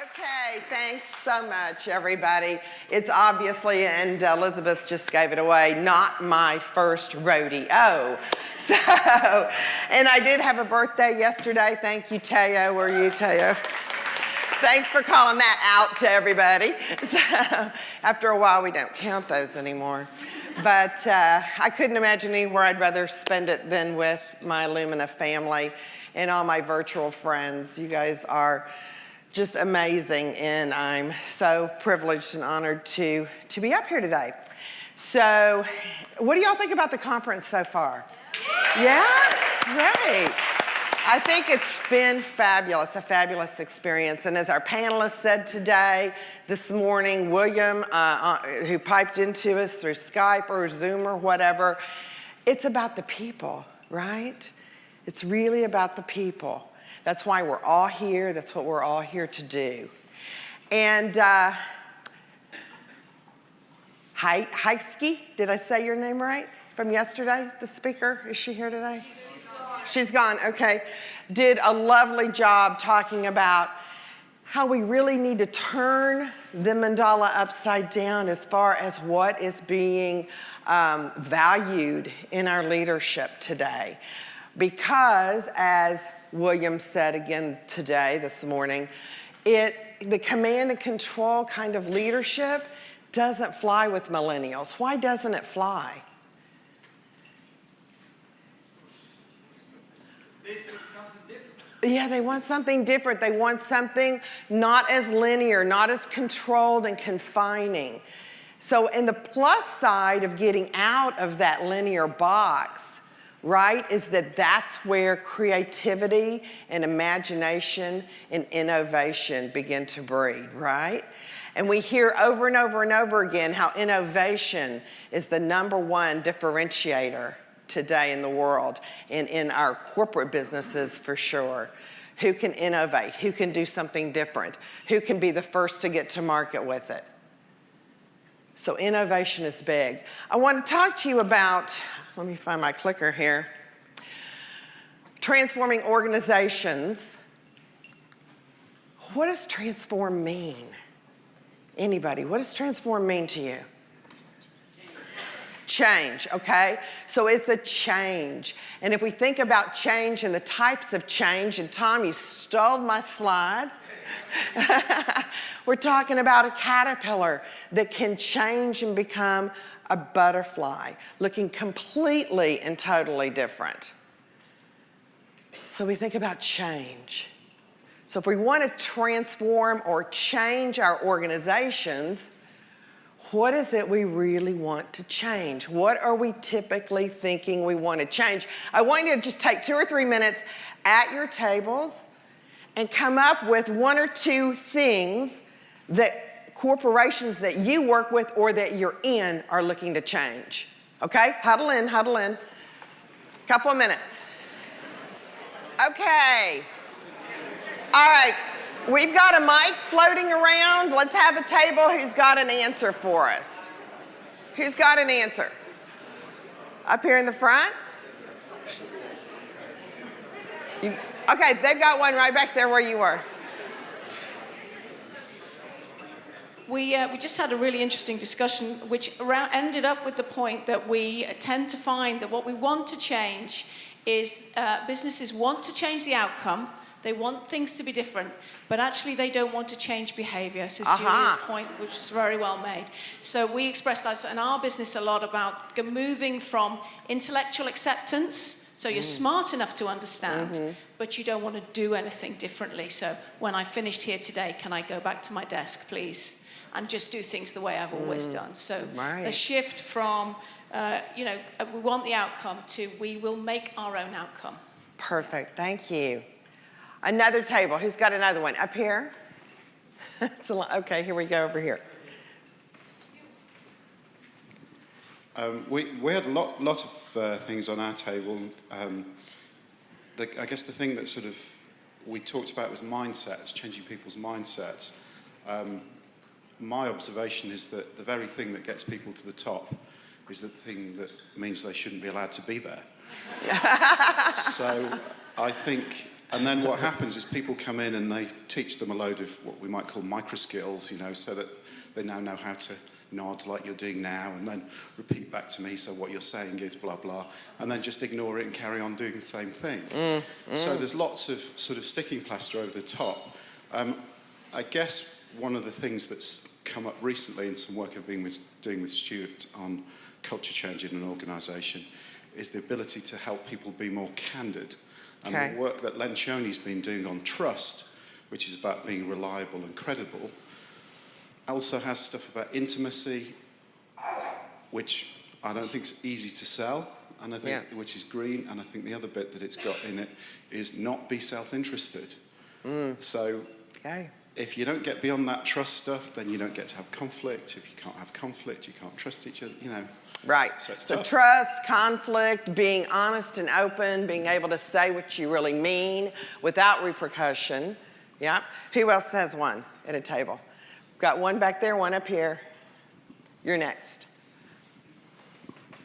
Okay, thanks so much, everybody. It's obviously, and Elizabeth just gave it away, not my first rodeo. So, and I did have a birthday yesterday. Thank you, Teo. Where are you, Teo? Thanks for calling that out to everybody. So, after a while, we don't count those anymore. But I couldn't imagine anywhere I'd rather spend it than with my Lumina family and all my virtual friends. You guys are just amazing, and I'm so privileged and honored to be up here today. So, what do y'all think about the conference so far? Yeah? Great. I think it's been fabulous, a fabulous experience. And as our panelists said today, this morning, William, who piped into us through Skype or Zoom or whatever, it's about the people, right? It's really about the people. That's why we're all here. That's what we're all here to do. And Heisky, did I say your name right? From yesterday, the speaker, is she here today? She's gone, okay. Did a lovely job talking about how we really need to turn the mandala upside down as far as what is being valued in our leadership today. Because, as William said again today, this morning, the command and control kind of leadership doesn't fly with millennials. Why doesn't it fly? They want something different. Yeah, they want something different. They want something not as linear, not as controlled and confining. So, in the plus side of getting out of that linear box, right, is that's where creativity and imagination and innovation begin to breed, right? And we hear over and over and over again how innovation is the #1 differentiator today in the world and in our corporate businesses for sure. Who can innovate? Who can do something different? Who can be the first to get to market with it? So innovation is big. I want to talk to you about, let me find my clicker here, transforming organizations. What does transform mean? Anybody, what does transform mean to you? Change, okay? So it's a change. And if we think about change and the types of change, and Tom, you stole my slide. We're talking about a caterpillar that can change and become a butterfly, looking completely and totally different. So we think about change. So if we want to transform or change our organizations, what is it we really want to change? What are we typically thinking we want to change? I want you to just take 2 or 3 minutes at your tables and come up with 1 or 2 things that corporations that you work with or that you're in are looking to change. Okay? Huddle in, huddle in. Couple of minutes. Okay. All right. We've got a mic floating around. Let's have a table. Who's got an answer for us? Who's got an answer? Up here in the front? Okay, they've got one right back there where you were. We just had a really interesting discussion which ended up with the point that we tend to find that what we want to change is businesses want to change the outcome. They want things to be different, but actually they don't want to change behavior. This is Julia's point, which is very well made. So we express that in our business a lot about moving from intellectual acceptance. So you're smart enough to understand, but you don't want to do anything differently. So when I finished here today, can I go back to my desk, please, and just do things the way I've always done? So the shift from, we want the outcome to we will make our own outcome. Perfect. Thank you. Another table. Who's got another one? Up here? Okay, here we go over here. We had a lot of things on our table. I guess the thing that sort of we talked about was mindsets, changing people's mindsets. My observation is that the very thing that gets people to the top is the thing that means they shouldn't be allowed to be there. So I think And then what happens is people come in and they teach them a load of what we might call micro skills, so that they now know how to nod like you're doing now, and then repeat back to me, so what you're saying is blah, blah, and then just ignore it and carry on doing the same thing. So there's lots of sort of sticking plaster over the top. I guess one of the things that's come up recently in some work I've been doing with Stuart on culture change in an organisation is the ability to help people be more candid. And the work that Lencioni's been doing on trust, which is about being reliable and credible, also has stuff about intimacy, which I don't think is easy to sell, and I think which is green. And I think the other bit that it's got in it is not be self-interested. So if you don't get beyond that trust stuff, then you don't get to have conflict. If you can't have conflict, you can't trust each other. Right. So trust, conflict, being honest and open, being able to say what you really mean without repercussion. Yeah. Who else has one at a table? Got one back there, one up here. You're next.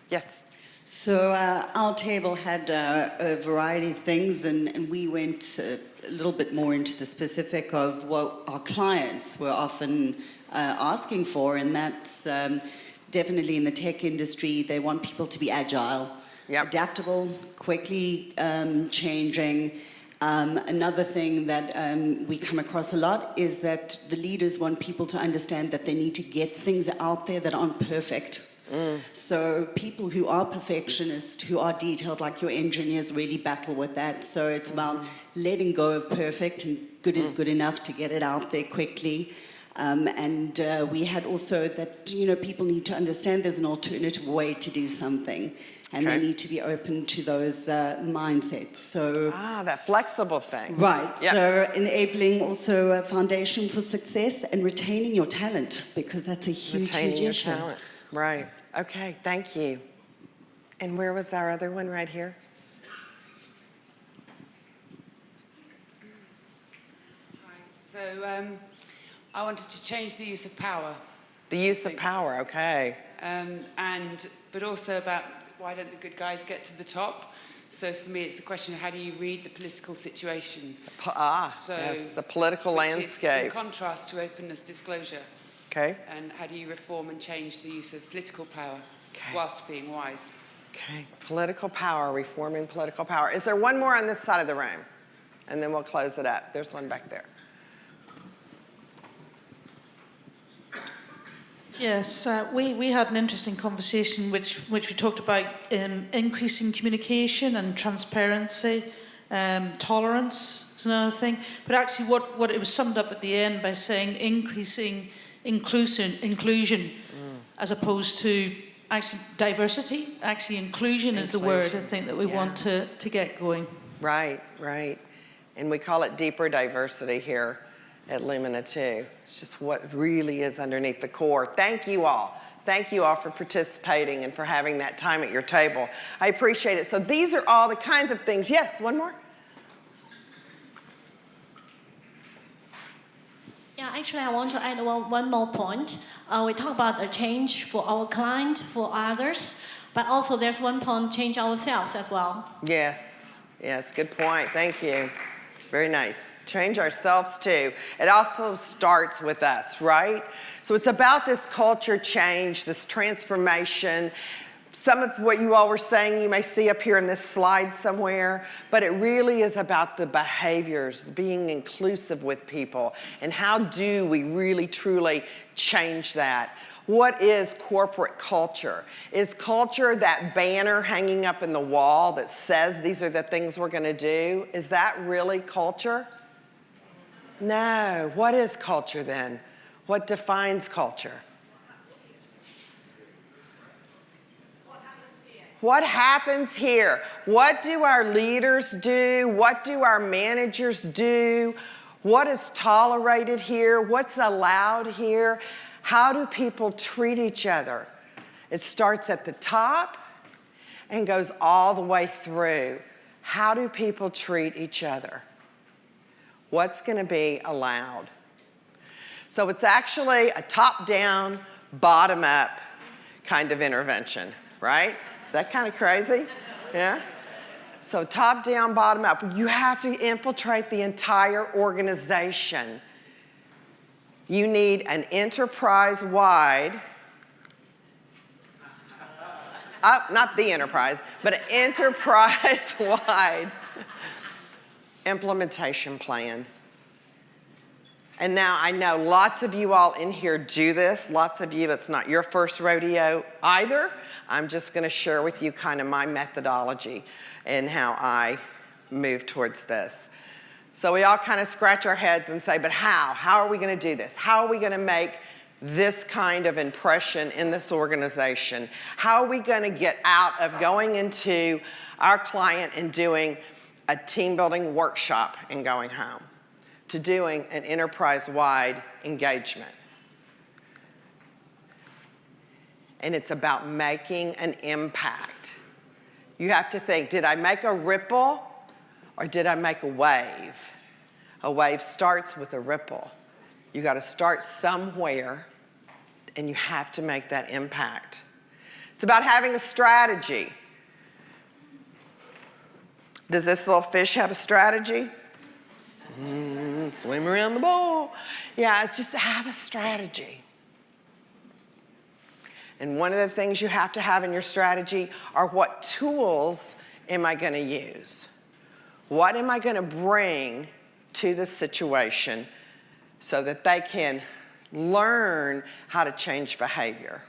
Yes. So our table had a variety of things, and we went a little bit more into the specific of what our clients were often asking for, and that's definitely in the tech industry. They want people to be agile, adaptable, quickly changing. Another thing that we come across a lot is that the leaders want people to understand that they need to get things out there that aren't perfect. So people who are perfectionists, who are detailed, like your engineers, really battle with that. So it's about letting go of perfect, and good is good enough to get it out there quickly. And we had also that, people need to understand there's an alternative way to do something, and they need to be open to those mindsets. So that flexible thing. Right. Yep. So enabling also a foundation for success and retaining your talent, because that's a huge issue. Retaining your talent. Right. Okay. Thank you. And where was our other one right here? So I wanted to change the use of power. The use of power. Okay. But also about why don't the good guys get to the top? So for me, it's the question of how do you read the political situation? Yes, the political landscape. In contrast to openness, disclosure. Okay. And how do you reform and change the use of political power whilst being wise? Okay. Political power, reforming political power. Is there one more on this side of the room? And then we'll close it up. There's one back there. Yes, we had an interesting conversation which we talked about increasing communication and transparency, tolerance is another thing. But actually what it was summed up at the end by saying increasing inclusion as opposed to actually diversity. Actually inclusion is the word I think that we want to get going. Right. And we call it deeper diversity here at Lumina too. It's just what really is underneath the core. Thank you all. Thank you all for participating and for having that time at your table. I appreciate it. So these are all the kinds of things. Yes, one more? Yeah, actually I want to add one more point. We talk about a change for our client, for others, but also there's one point, change ourselves as well. Yes, good point. Thank you. Very nice. Change ourselves too. It also starts with us, right? So it's about this culture change, this transformation. Some of what you all were saying you may see up here in this slide somewhere, but it really is about the behaviors, being inclusive with people, and how do we really truly change that? What is corporate culture? Is culture that banner hanging up in the wall that says these are the things we're going to do? Is that really culture? No. What is culture then? What defines culture? What happens here? What do our leaders do? What do our managers do? What is tolerated here? What's allowed here? How do people treat each other? It starts at the top and goes all the way through. How do people treat each other? What's going to be allowed? So it's actually a top-down, bottom-up kind of intervention, right? Is that kind of crazy? Yeah? So top down, bottom up. You have to infiltrate the entire organization. You need an enterprise-wide, not the enterprise, but an enterprise-wide implementation plan. And now I know lots of you all in here do this. Lots of you, it's not your first rodeo either. I'm just going to share with you kind of my methodology and how I move towards this. So we all kind of scratch our heads and say, but how? How are we going to do this? How are we going to make this kind of impression in this organization? How are we going to get out of going into our client and doing a team building workshop and going home to doing an enterprise-wide engagement? And it's about making an impact. You have to think, did I make a ripple or did I make a wave? A wave starts with a ripple. You got to start somewhere and you have to make that impact. It's about having a strategy. Does this little fish have a strategy? Swim around the bowl. Yeah, it's just have a strategy. And one of the things you have to have in your strategy are what tools am I going to use? What am I going to bring to the situation so that they can learn how to change behavior?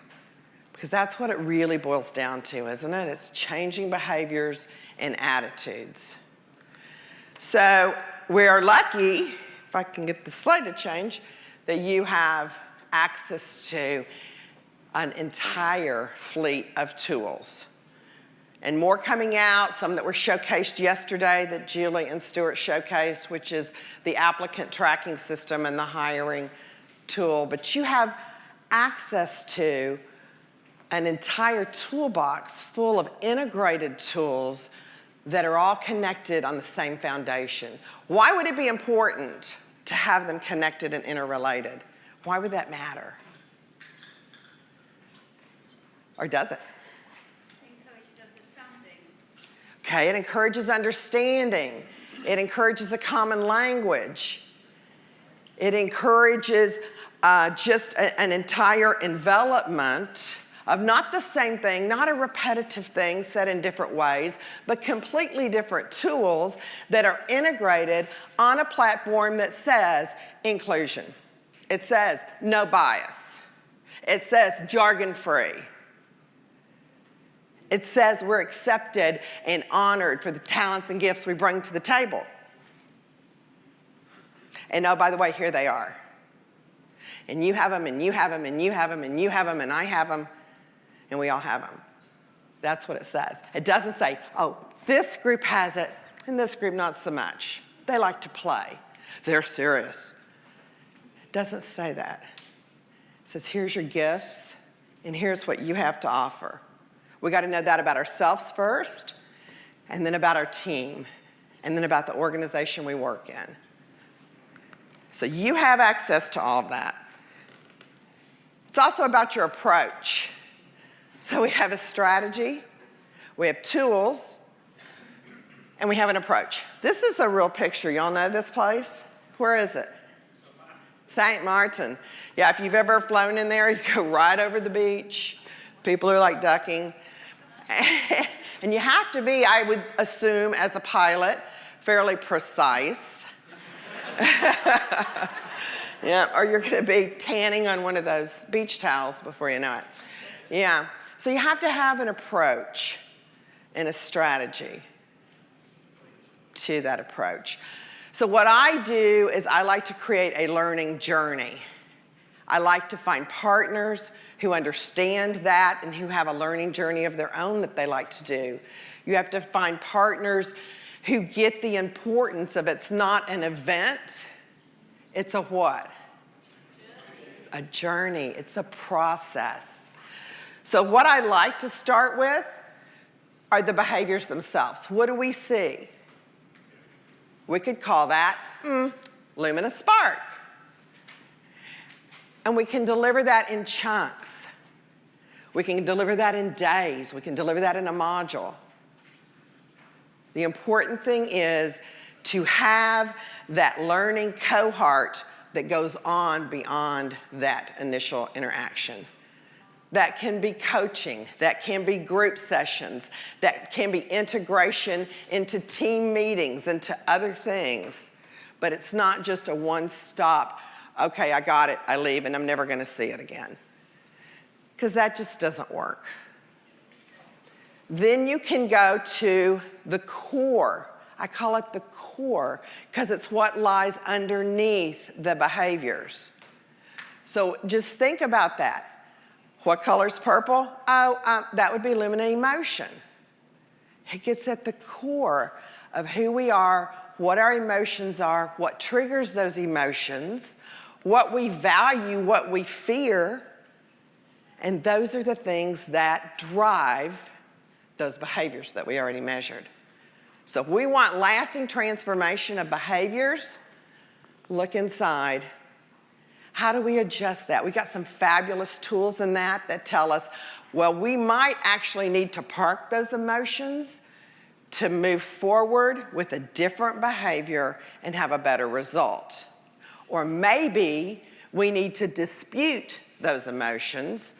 Because that's what it really boils down to, isn't it? It's changing behaviors and attitudes. So we're lucky, if I can get the slide to change, that you have access to an entire fleet of tools. And more coming out, some that were showcased yesterday that Julie and Stuart showcased, which is the applicant tracking system and the hiring tool. But you have access to an entire toolbox full of integrated tools that are all connected on the same foundation. Why would it be important to have them connected and interrelated? Why would that matter? Or does it? Okay, it encourages understanding. It encourages a common language. It encourages just an entire envelopment of not the same thing, not a repetitive thing said in different ways, but completely different tools that are integrated on a platform that says inclusion. It says no bias. It says jargon-free. It says we're accepted and honored for the talents and gifts we bring to the table. And oh, by the way, here they are. And you have them, and you have them, and you have them, and you have them, and I have them, and we all have them. That's what it says. It doesn't say, oh, this group has it, and this group not so much. They like to play. They're serious. It doesn't say that. It says, here's your gifts, and here's what you have to offer. We got to know that about ourselves first, and then about our team, and then about the organization we work in. So you have access to all of that. It's also about your approach. So we have a strategy, we have tools, and we have an approach. This is a real picture. Y'all know this place? Where is it? St. Martin. Yeah, if you've ever flown in there, you go right over the beach. People are like ducking. And you have to be, I would assume, as a pilot, fairly precise. Yeah, or you're going to be tanning on one of those beach towels before you know it. Yeah, so you have to have an approach and a strategy to that approach. So what I do is I like to create a learning journey. I like to find partners who understand that and who have a learning journey of their own that they like to do. You have to find partners who get the importance of it's not an event, it's a what? A journey. It's a process. So what I like to start with are the behaviors themselves. What do we see? We could call that Lumina Spark. And we can deliver that in chunks. We can deliver that in days. We can deliver that in a module. The important thing is to have that learning cohort that goes on beyond that initial interaction. That can be coaching, that can be group sessions, that can be integration into team meetings, into other things. But it's not just a one-stop, okay, I got it, I leave, and I'm never going to see it again. Because that just doesn't work. Then you can go to the core. I call it the core because it's what lies underneath the behaviors. So just think about that. What color's purple? Oh, that would be Lumina emotion. It gets at the core of who we are, what our emotions are, what triggers those emotions, what we value, what we fear, and those are the things that drive those behaviors that we already measured. So if we want lasting transformation of behaviors, look inside. How do we adjust that? We got some fabulous tools in that tell us, well, we might actually need to park those emotions to move forward with a different behavior and have a better result. Or maybe we need to dispute those emotions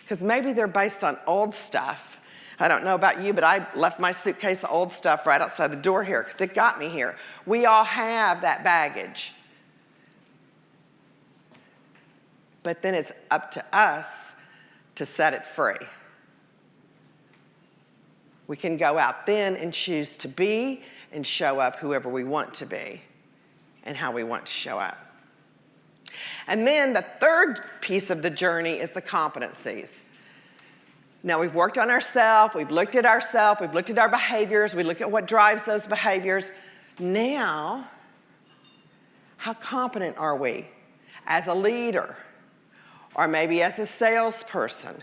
because maybe they're based on old stuff. I don't know about you, but I left my suitcase of old stuff right outside the door here because it got me here. We all have that baggage. But then it's up to us to set it free. We can go out then and choose to be and show up whoever we want to be and how we want to show up. And then the third piece of the journey is the competencies. Now we've worked on ourselves, we've looked at ourselves, we've looked at our behaviors, we look at what drives those behaviors. Now, how competent are we as a leader? Or maybe as a salesperson,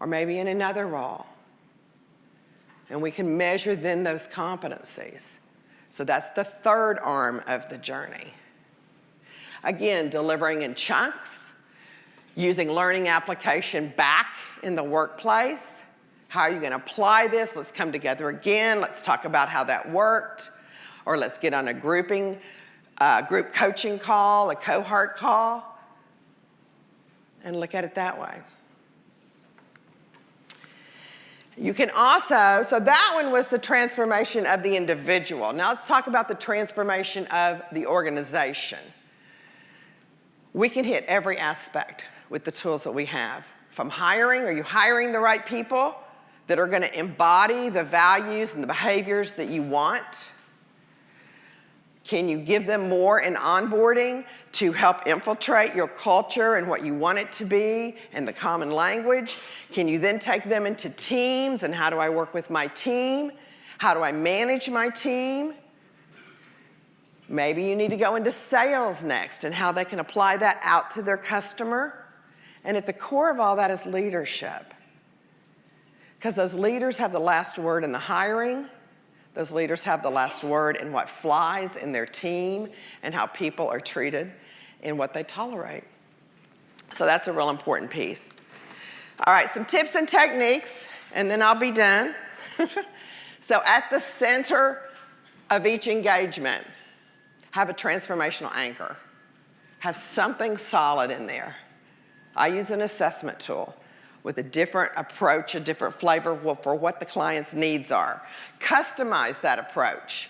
or maybe in another role. And we can measure then those competencies. So that's the third arm of the journey. Again, delivering in chunks, using learning application back in the workplace. How are you going to apply this? Let's come together again. Let's talk about how that worked. Or let's get on a group coaching call, a cohort call. And look at it that way. You can also, so that one was the transformation of the individual. Now let's talk about the transformation of the organization. We can hit every aspect with the tools that we have. From hiring, are you hiring the right people that are going to embody the values and the behaviors that you want? Can you give them more in onboarding to help infiltrate your culture and what you want it to be and the common language? Can you then take them into teams and how do I work with my team? How do I manage my team? Maybe you need to go into sales next and how they can apply that out to their customer. And at the core of all that is leadership. Because those leaders have the last word in the hiring. Those leaders have the last word in what flies in their team and how people are treated and what they tolerate. So that's a real important piece. All right, some tips and techniques, and then I'll be done. So at the center of each engagement, have a transformational anchor. Have something solid in there. I use an assessment tool with a different approach, a different flavor for what the client's needs are. Customize that approach.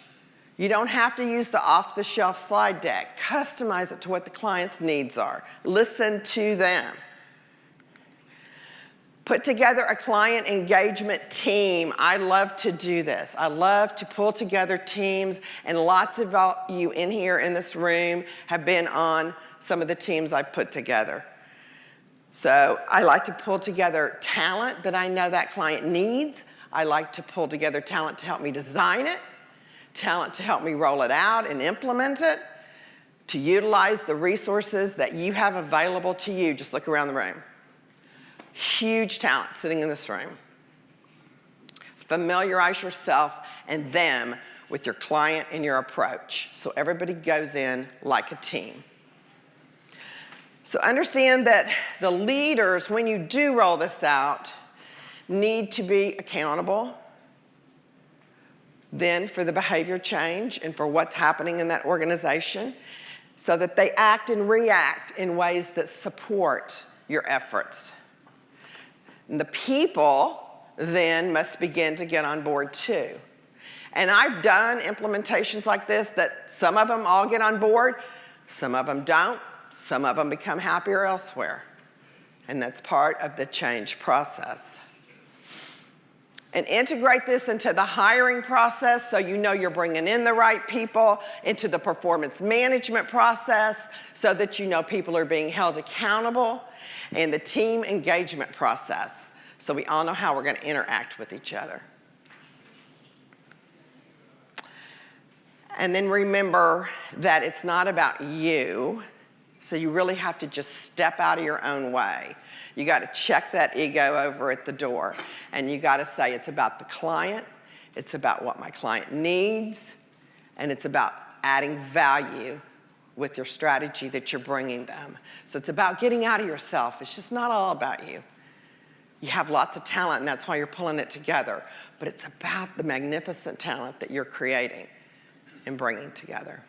You don't have to use the off-the-shelf slide deck. Customize it to what the client's needs are. Listen to them. Put together a client engagement team. I love to do this. I love to pull together teams, and lots of you in here in this room have been on some of the teams I've put together. So I like to pull together talent that I know that client needs. I like to pull together talent to help me design it, talent to help me roll it out and implement it, to utilize the resources that you have available to you. Just look around the room. Huge talent sitting in this room. Familiarize yourself and them with your client and your approach so everybody goes in like a team. So understand that the leaders, when you do roll this out, need to be accountable. then for the behavior change and for what's happening in that organization, so that they act and react in ways that support your efforts. And the people then must begin to get on board too. And I've done implementations like this that some of them all get on board, some of them don't, some of them become happier elsewhere. And that's part of the change process. And integrate this into the hiring process so you know you're bringing in the right people, into the performance management process so that you know people are being held accountable, and the team engagement process so we all know how we're going to interact with each other. And then remember that it's not about you, so you really have to just step out of your own way. You got to check that ego over at the door, and you got to say it's about the client, it's about what my client needs, and it's about adding value with your strategy that you're bringing them. So it's about getting out of yourself. It's just not all about you. You have lots of talent, and that's why you're pulling it together, but it's about the magnificent talent that you're creating and bringing together.